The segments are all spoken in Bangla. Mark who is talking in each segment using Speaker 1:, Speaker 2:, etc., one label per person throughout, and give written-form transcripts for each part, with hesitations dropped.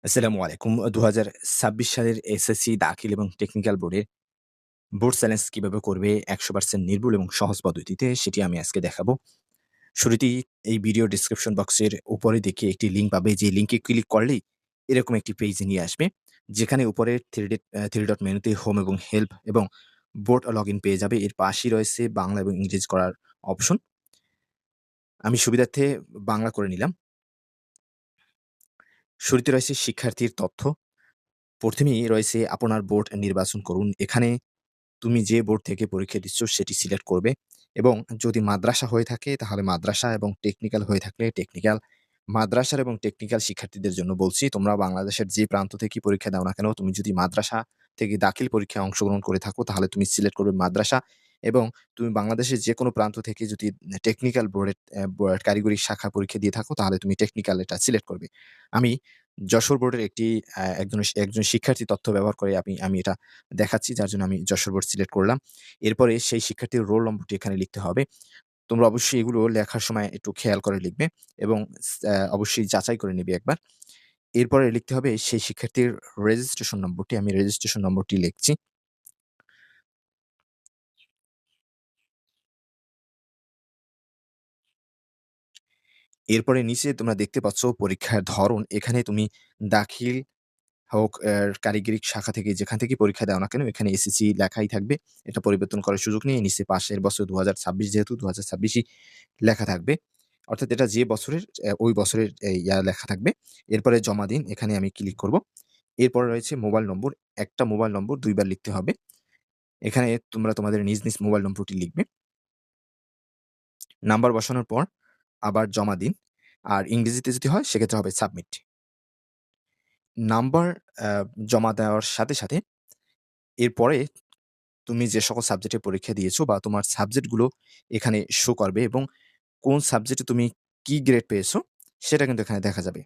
Speaker 1: আসসালামু আলাইকুম। ২০২৬ সালের এসএসসি দাখিল এবং টেকনিক্যাল বোর্ডের বোর্ড চ্যালেঞ্জ কিভাবে করবে ১০০% নির্ভুল এবং সহজ পদ্ধতিতে সেটি আমি আজকে দেখাবো। শুরুতেই এই ভিডিও ডেসক্রিপশন বক্সের উপরে দেখে একটি লিঙ্ক পাবে, যে লিঙ্কে ক্লিক করলেই এরকম একটি পেজ নিয়ে আসবে। যেখানে উপরে থ্রি ডট মেনুতে হোম এবং হেল্প এবং বোর্ড লগইন পেয়ে যাবে। এর পাশেই রয়েছে বাংলা এবং ইংরেজি করার অপশন। আমি সুবিধার্থে বাংলা করে নিলাম। শুরুতে রয়েছে শিক্ষার্থীর তথ্য। প্রথমেই রয়েছে আপনার বোর্ড নির্বাচন করুন। এখানে তুমি যে বোর্ড থেকে পরীক্ষা দিচ্ছ সেটি সিলেক্ট করবে এবং যদি মাদ্রাসা হয়ে থাকে তাহলে মাদ্রাসা এবং টেকনিক্যাল হয়ে থাকলে টেকনিক্যাল। মাদ্রাসার এবং টেকনিক্যাল শিক্ষার্থীদের জন্য বলছি, তোমরা বাংলাদেশের যে প্রান্ত থেকেই পরীক্ষা দাও না কেন, তুমি যদি মাদ্রাসা থেকে দাখিল পরীক্ষায় অংশগ্রহণ করে থাকো তাহলে তুমি সিলেক্ট করবে মাদ্রাসা, এবং তুমি বাংলাদেশের যেকোনো প্রান্ত থেকে যদি টেকনিক্যাল কারিগরি শাখা পরীক্ষা দিয়ে থাকো তাহলে তুমি টেকনিক্যাল এটা সিলেক্ট করবে। আমি যশোর বোর্ডের একটি একজন শিক্ষার্থীর তথ্য ব্যবহার করে আমি এটা দেখাচ্ছি, যার জন্য আমি যশোর বোর্ড সিলেক্ট করলাম। এরপরে সেই শিক্ষার্থীর রোল নম্বরটি এখানে লিখতে হবে। তোমরা অবশ্যই এগুলো লেখার সময় একটু খেয়াল করে লিখবে এবং অবশ্যই যাচাই করে নিবে একবার। এরপরে লিখতে হবে সেই শিক্ষার্থীর রেজিস্ট্রেশন নম্বরটি। আমি রেজিস্ট্রেশন নম্বরটি লিখছি। এরপরে নিচে তোমরা দেখতে পাচ্ছ পরীক্ষার ধরন। এখানে তুমি দাখিল হোক কারিগরি শাখা থেকে যেখান থেকেই পরীক্ষা দাও না কেন, এখানে এসএসসি লেখাই থাকবে। এটা পরিবর্তন করার সুযোগ নেই। নিচে পাশের বছর ২০২৬, যেহেতু ২০২৬ই লেখা থাকবে। অর্থাৎ এটা যে বছরের ওই বছরের লেখা থাকবে। এরপরে জমা দিন, এখানে আমি ক্লিক করব। এরপরে রয়েছে মোবাইল নম্বর। একটা মোবাইল নম্বর ২ বার লিখতে হবে। এখানে তোমরা তোমাদের নিজ মোবাইল নম্বরটি লিখবে। নাম্বার বসানোর পর আবার জমা দিন। আর ইংরেজিতে যদি হয় সেক্ষেত্রে হবে সাবমিট। নাম্বার আ জমা দেওয়ার সাথে এরপরে তুমি যে সকল সাবজেক্টে পরীক্ষা দিয়েছো বা তোমার সাবজেক্টগুলো এখানে শো করবে এবং কোন সাবজেক্টে তুমি কি গ্রেড পেয়েছো সেটা কিন্তু এখানে দেখা যাবে।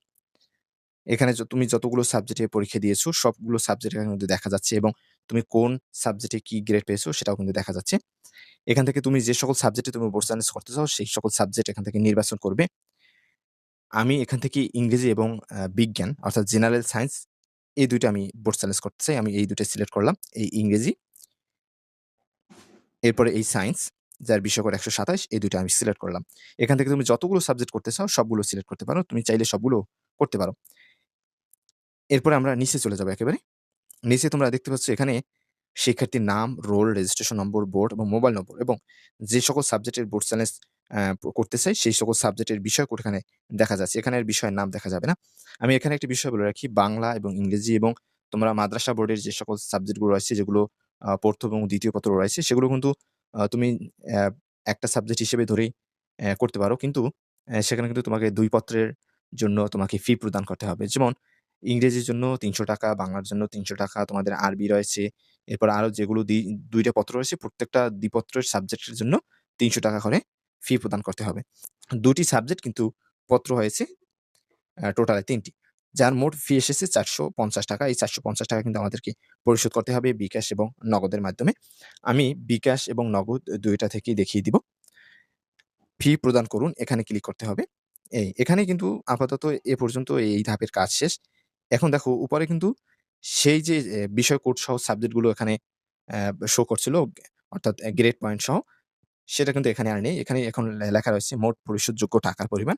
Speaker 1: এখানে তুমি যতগুলো সাবজেক্টে পরীক্ষা দিয়েছো সবগুলো সাবজেক্ট এখানে কিন্তু দেখা যাচ্ছে এবং তুমি কোন সাবজেক্টে কি গ্রেড পেয়েছো সেটাও কিন্তু দেখা যাচ্ছে। এখান থেকে তুমি যে সকল সাবজেক্টে তুমি বোর্ড চ্যালেঞ্জ করতে চাও সেই সকল সাবজেক্ট এখান থেকে নির্বাচন করবে। আমি এখান থেকে ইংরেজি এবং বিজ্ঞান অর্থাৎ জেনারেল সায়েন্স, এই ২ টা আমি বোর্ড চ্যালেঞ্জ করতে চাই। আমি এই ২ টা সিলেক্ট করলাম। এই ইংরেজি, এরপরে এই সায়েন্স, যার বিষয়কোড ১২৭, এই ২ টা আমি সিলেক্ট করলাম। এখান থেকে তুমি যতগুলো সাবজেক্ট করতে চাও সবগুলো সিলেক্ট করতে পারো। তুমি চাইলে সবগুলো করতে পারো। এরপরে আমরা নিচে চলে যাব একেবারে। নিচে তোমরা দেখতে পাচ্ছ এখানে শিক্ষার্থীর নাম, রোল, রেজিস্ট্রেশন নম্বর, বোর্ড এবং মোবাইল নম্বর এবং যে সকল সাবজেক্টের বোর্ড চ্যালেঞ্জ করতে চাই সেই সকল সাবজেক্টের বিষয়কোড এখানে দেখা যাচ্ছে। এখানে আর বিষয়ের নাম দেখা যাবে না। আমি এখানে একটি বিষয় বলে রাখি, বাংলা এবং ইংরেজি এবং তোমরা মাদ্রাসা বোর্ডের যে সকল সাবজেক্টগুলো রয়েছে, যেগুলো ১ম এবং ২য় পত্র রয়েছে, সেগুলো কিন্তু তুমি অ্যা একটা সাবজেক্ট হিসেবে ধরেই করতে পারো। কিন্তু সেখানে কিন্তু তোমাকে ২ পত্রের জন্য তোমাকে ফি প্রদান করতে হবে। যেমন ইংরেজির জন্য ৳৩০০, বাংলার জন্য ৳৩০০, তোমাদের আরবি রয়েছে। এরপর আরো যেগুলো ২ টা পত্র রয়েছে, প্রত্যেকটা দ্বিপত্রের সাবজেক্টের জন্য ৳৩০০ করে ফি প্রদান করতে হবে। ২ টি সাবজেক্ট কিন্তু পত্র হয়েছে টোটালে ৩ টি। যার মোট ফি এসেছে ৳৪৫০। এই ৳৪৫০ কিন্তু আমাদেরকে পরিশোধ করতে হবে বিকাশ এবং নগদের মাধ্যমে। আমি বিকাশ এবং নগদ ২ টা থেকেই দেখিয়ে দিব। ফি প্রদান করুন, এখানে ক্লিক করতে হবে। এখানে কিন্তু আপাতত এ পর্যন্ত এই ধাপের কাজ শেষ। এখন দেখো উপরে কিন্তু সেই যে বিষয় কোড সহ সাবজেক্টগুলো এখানে শো করছিল, অর্থাৎ গ্রেড পয়েন্ট সহ, সেটা কিন্তু এখানে আর নেই। এখানে এখন লেখা রয়েছে মোট পরিশোধযোগ্য টাকার পরিমাণ।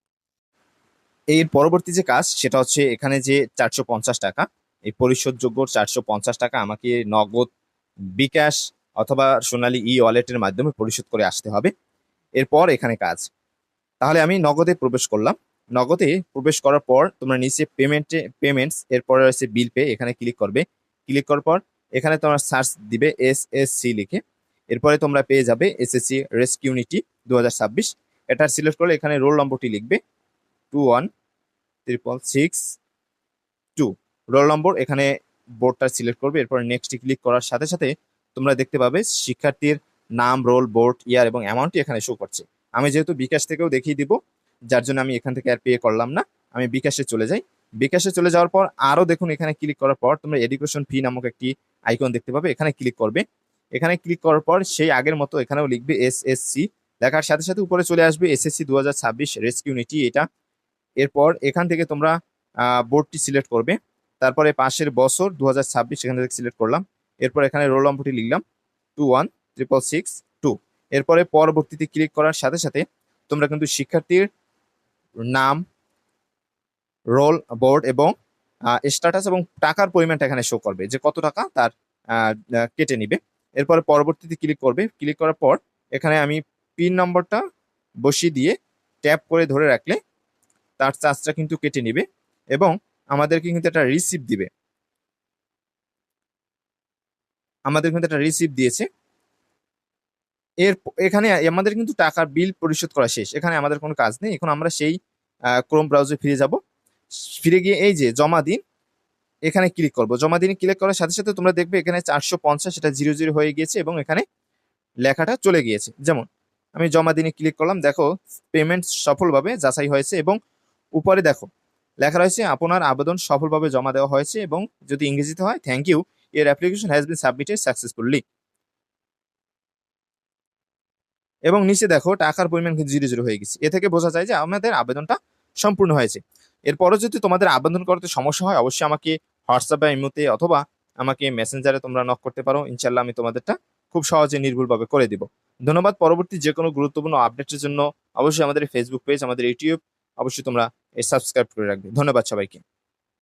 Speaker 1: এর পরবর্তী যে কাজ সেটা হচ্ছে এখানে যে ৳৪৫০, এই পরিশোধযোগ্য ৳৪৫০ আমাকে নগদ, বিকাশ অথবা সোনালী ই-ওয়ালেটের মাধ্যমে পরিশোধ করে আসতে হবে। এরপর এখানে কাজ। তাহলে আমি নগদে প্রবেশ করলাম। নগদে প্রবেশ করার পর তোমরা নিচে পেমেন্টস, এরপরে রয়েছে বিল পে, এখানে ক্লিক করবে। ক্লিক করার পর এখানে তোমরা সার্চ দিবে এসএসসি লিখে। এরপরে তোমরা পেয়ে যাবে এসএসসি রেস্কিউনিটি ২০২৬। এটা সিলেক্ট করলে এখানে রোল নম্বরটি লিখবে 216662। রোল নম্বর এখানে বোর্ডটা সিলেক্ট করবে। এরপর নেক্সট ক্লিক করার সাথে তোমরা দেখতে পাবে শিক্ষার্থীর নাম, রোল, বোর্ড, ইয়ার এবং অ্যামাউন্টটি এখানে শো করছে। আমি যেহেতু বিকাশ থেকেও দেখিয়ে দিব, যার জন্য আমি এখান থেকে আর পে করলাম না। আমি বিকাশে চলে যাই। বিকাশে চলে যাওয়ার পর আরো দেখুন, এখানে ক্লিক করার পর তোমরা এডুকেশন ফি নামক একটি আইকন দেখতে পাবে। এখানে ক্লিক করবে। এখানে ক্লিক করার পর সেই আগের মতো এখানেও লিখবে এসএসসি। লেখার সাথে উপরে চলে আসবে এসএসসি ২০২৬ রেস্কিউনিটি এটা। এরপর এখান থেকে তোমরা বোর্ডটি সিলেক্ট করবে। তারপরে পাশের বছর 2026 এখান থেকে সিলেক্ট করলাম। এরপর এখানে রোল নম্বরটি লিখলাম 2166662। এরপরে পরবর্তীতে ক্লিক করার সাথে সাথে তোমরা কিন্তু শিক্ষার্থীর নাম, রোল বোর্ড এবং স্ট্যাটাস এবং টাকার পরিমাণটা এখানে শো করবে যে কত টাকা তার কেটে নিবে। এরপরে পরবর্তীতে ক্লিক করবে। ক্লিক করার পর এখানে আমি পিন নম্বরটা বসিয়ে দিয়ে ট্যাপ করে ধরে রাখলে তার চার্জটা কিন্তু কেটে নিবে এবং আমাদেরকে কিন্তু একটা রিসিপ্ট দিবে। আমাদের কিন্তু একটা রিসিপ্ট দিয়েছে। এখানে আমাদের কিন্তু টাকার বিল পরিশোধ করা শেষ। এখানে আমাদের কোনো কাজ নেই। এখন আমরা সেই ক্রোম ব্রাউজারে ফিরে যাব। ফিরে গিয়ে এই যে জমা দিন, এখানে ক্লিক করব। জমা দিনে ক্লিক করার সাথে সাথে তোমরা দেখবে এখানে 450 এটা 00 হয়ে গিয়েছে এবং এখানে লেখাটা চলে গিয়েছে। যেমন আমি জমা দিনে ক্লিক করলাম, দেখো পেমেন্ট সফলভাবে যাচাই হয়েছে এবং উপরে দেখো লেখা রয়েছে আপনার আবেদন সফলভাবে জমা দেওয়া হয়েছে এবং যদি ইংরেজিতে হয় thank you, your application has been submitted successfully. এবং নিচে দেখো টাকার পরিমাণ কিন্তু 00 হয়ে গেছে। এ থেকে বোঝা যায় যে আমাদের আবেদনটা সম্পূর্ণ হয়েছে। এরপরও যদি তোমাদের আবেদন করতে সমস্যা হয় অবশ্যই আমাকে হোয়াটসঅ্যাপ বা ইমোতে অথবা আমাকে মেসেঞ্জারে তোমরা নক করতে পারো। ইনশাল্লাহ আমি তোমাদেরটা খুব সহজে নির্ভুলভাবে করে দিব। ধন্যবাদ। পরবর্তী যে কোনো গুরুত্বপূর্ণ আপডেটের জন্য অবশ্যই আমাদের ফেসবুক পেজ, আমাদের ইউটিউব অবশ্যই তোমরা সাবস্ক্রাইব করে রাখবে। ধন্যবাদ সবাইকে।